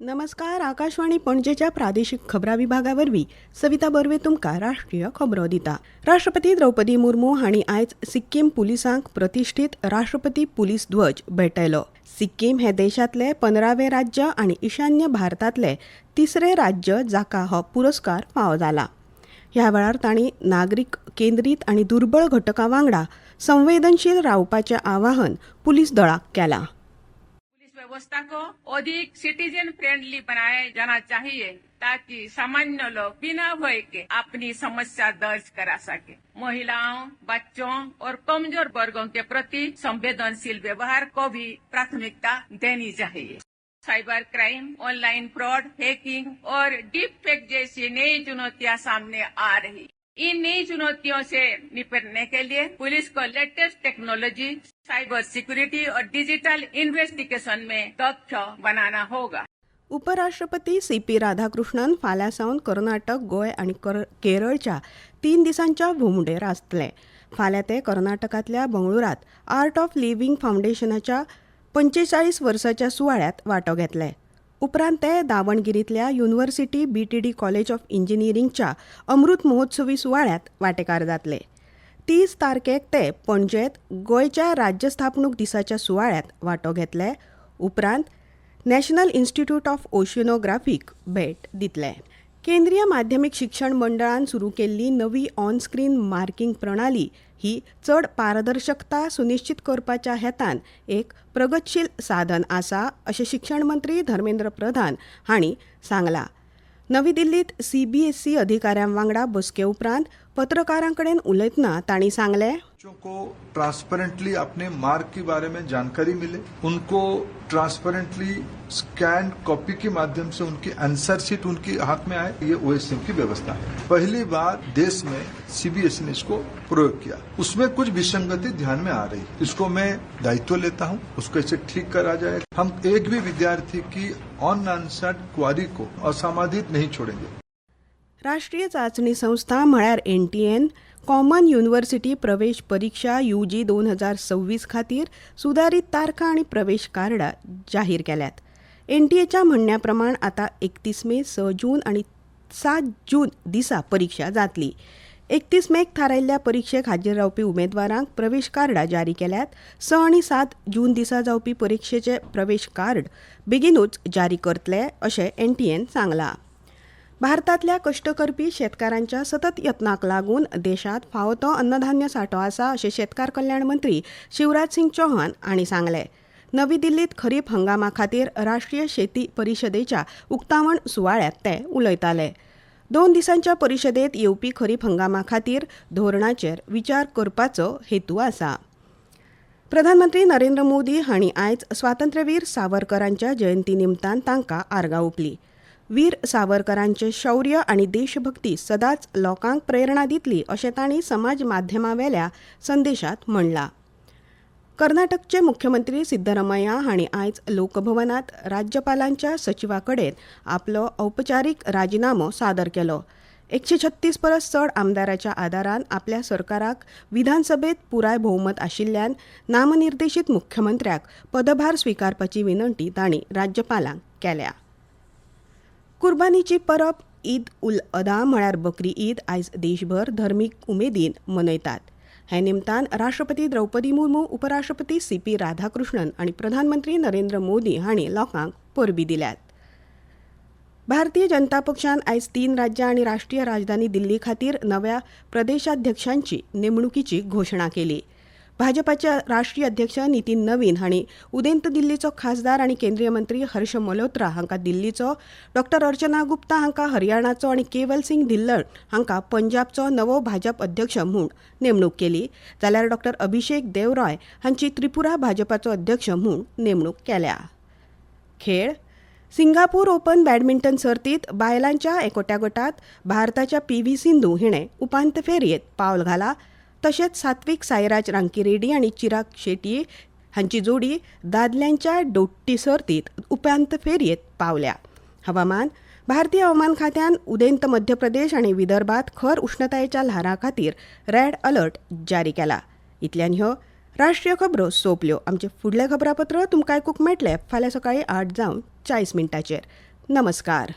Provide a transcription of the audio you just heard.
नमस्कार. आकाशवाणी पणजेच्या प्रादेशिक खबरां विभागावरवीं सविता बर्वे तुमकां राष्ट्रीय खबरो दिता. राष्ट्रपती द्रौपदी मुर्मू हांणी आयज सिक्कीम पुलिसांक प्रतिश्ठीत राष्ट्रपती पुलीस ध्वज भेटयलो. सिक्कीम हे देशांतले 15वें राज्य आनी ईशान्य भारतांतले तिसरे राज्य जाका हो पुरस्कार फावो जाला. ह्या वेळार तांणी नागरीक केंद्रीत आनी दुर्बळ घटकां वांगडा संवेदनशील रावपाचें आवाहन पुलीस दळाक केलां. व्यवस्था को अधिक सिटीजन फ्रेंडली बनाया जाना चाहिए ताकि सामान्य लोग बिना भय के अपनी समस्या दर्ज करा सके. महिलाओं, बच्चों और कमजोर वर्गों के प्रति संवेदनशील व्यवहार को भी प्राथमिकता देनी चाहिए. Cyber crime, online fraud, hacking और डीप फेक जैसी नई चुनौतियां सामने आ रही. इन नई चुनौतियों से निपटने के लिए पुलिस को लेटेस्ट टेक्नोलॉजी, साइबर सिक्योरिटी और डिजिटल इन्वेस्टिगेशन में दक्ष बनाना होगा. उपराष्ट्रपती सी.पी. राधाकृष्णन फाल्यां सावन कर्नाटक, गोंय आनी केरळच्या 3 दिसांच्या भोंवडेर आसतले. फाल्यां ते कर्नाटकांतल्या बंगळुरात आर्ट ऑफ लिव्हिंग फावंडेशनाच्या 45 वर्साच्या सुवाळ्यात वांटो घेतले. उपरांत ते दावणगिरींतल्या युनिव्हर्सिटी BTD कॉलेज ऑफ इंजिनियरिंगच्या अमृत महोत्सवी सुवाळ्यात वांटेकार जातले. 30 तारखेक ते पणजेंत गोंयच्या राज्य स्थापणूक दिसाच्या सुवाळ्यात वांटो घेतले. उपरांत नॅशनल इन्स्टिट्यूट ऑफ ओशिनोग्राफीक भेट दितले. केंद्रीय माध्यमीक शिक्षण मंडळान सुरू केल्ली नवी ऑन स्क्रीन मार्किंग प्रणाली ही चड पारदर्शकता सुनिश्चित करपाच्या हेतान एक प्रगतशील साधन आसा अशें शिक्षण मंत्री धर्मेंद्र प्रधान हांणी सांगलां. नवी दिल्लीत CBSE अधिकाऱ्यां वांगडा बसके उपरांत पत्रकारां कडेन उलयतना तांणी सांगलें, बच्चों को ट्रांसपेरेंटली अपने मार्क के बारे में जानकारी मिले, उनको ट्रांसपेरेंटली स्कैन कॉपी के माध्यम से उनकी आंसर शीट उनके हाथ में आए, ये OSM की व्यवस्था है. पहली बार देश में CBSE ने इसको प्रयोग किया. उसमें कुछ विसंगति ध्यान में आ रही, इसको मैं दायित्व लेता हूं, उसको ऐसे ठीक करा जाए. हम एक भी विद्यार्थी की अनआंसर्ड क्वारी को असमाधित नहीं छोड़ेंगे. राष्ट्रीय चांचणी संस्था म्हळ्यार NTAन कॉमन युनिव्हर्सिटी प्रवेश परीक्षा UG 2026 खातीर सुदारीत तारखा आनी प्रवेश कार्डां जाहीर केल्यात. NTAच्या म्हणण्या प्रमाण आतां 31 मे, 6 जून आनी 7 जून दिसा परीक्षा जातली. 31 मेक थारायल्ल्या परीक्षेक हाजीर रावपी उमेदवारांक प्रवेश कार्डां जारी केल्यात. 6 आनी 7 जून दिसा जावपी परीक्षेचे प्रवेश कार्ड बेगीनूच जारी करतले अशें NTAन सांगलां. भारतांतल्या कश्ट करपी शेतकारांच्या सतत यत्नाक लागून देशांत फावो तो अन्नधान्य सांठो आसा अशें शेतकार कल्याण मंत्री शिवराज सिंग चौहान हांणी सांगलें. नवी दिल्लीत खरीप हंगामा खातीर राष्ट्रीय शेती परिशदेच्या उक्तावण सुवाळ्यात ते उलयताले. 2 दिसांच्या परिशदेंत येवपी खरीप हंगामा खातीर धोरणाचेर विचार करपाचो हेतू आसा. प्रधानमंत्री नरेंद्र मोदी हांणी आयज स्वातंत्र्यवीर सावरकरांच्या जयंती निमतान तांकां आर्गां ओंपली. वीर सावरकरांचें शौर्य आनी देशभक्ती सदांच लोकांक प्रेरणा दितली अशें तांणी समाज माध्यमावेल्या संदेशांत म्हणलां. कर्नाटकचे मुख्यमंत्री सिद्धरामय्या हांणी आयज लोकभवनांत राज्यपालांच्या सचिवा कडेन आपलो औपचारीक राजिनामो सादर केलो. 136 परस चड आमदाराच्या आदारान आपल्या सरकाराक विधानसभेत पुराय भोवमत आशिल्ल्यान नामनिर्देशीत मुख्यमंत्र्याक पदभार स्विकारपाची विनंती तांणी राज्यपालांक केल्या. कुर्बानीची परब ईद उल अधा म्हळ्यार बकरी ईद आयज देशभर धर्मीक उमेदीन मनयतात. हे निमतान राष्ट्रपती द्रौपदी मुर्मू, उपराष्ट्रपती C.P. राधाकृष्णन आनी प्रधानमंत्री नरेंद्र मोदी हांणी लोकांक परबीं दिल्यात. भारतीय जनता पक्षान आयज 3 राज्यां आनी राष्ट्रीय राजधानी दिल्ली खातीर नव्या प्रदेशाध्यक्षांची नेमणुकीची घोशणा केली. भाजपाचे राष्ट्रीय अध्यक्ष नितीन नवीन हांणी उदेंत दिल्लीचो खासदार आनी केंद्रीय मंत्री हर्ष मल्होत्रा हांकां दिल्लीचो, डॉ. अर्चना गुप्ता हांकां हरियाणाचो आनी केवल सिंग धिल्लन हांकां पंजाबचो नवो भाजप अध्यक्ष म्हूण नेमणूक केली. जाल्यार डॉ. अभिषेक देवरॉय हांची त्रिपुरा भाजपाचो अध्यक्ष म्हूण नेमणूक केल्या. खेळ सिंगापूर ओपन बॅडमिंटन सर्तींत बायलांच्या एकोट्या गटात भारताच्या PV सिंधू हिणें उपांत्य फेरयेत पावल घाला. तशेंच सात्विक साईराज रांकीरेड्डी आनी चिराग शेट्टी हांची जोडी दादल्यांच्या दोट्टी सर्तींत उपांत्य फेरयेत पावल्या. हवामान भारतीय हवामान खात्यान उदेंत मध्य प्रदेश आनी विदर्भात खर उश्णतायेच्या ल्हारा खातीर रेड अलर्ट जारी केला. इतल्यान ह्यो राष्ट्रीय खबरो सोंपल्यो. आमचे फुडले खबरापत्र तुमकां आयकूंक मेळटले फाल्यां सकाळीं 8:40 मिनटांचेर. नमस्कार.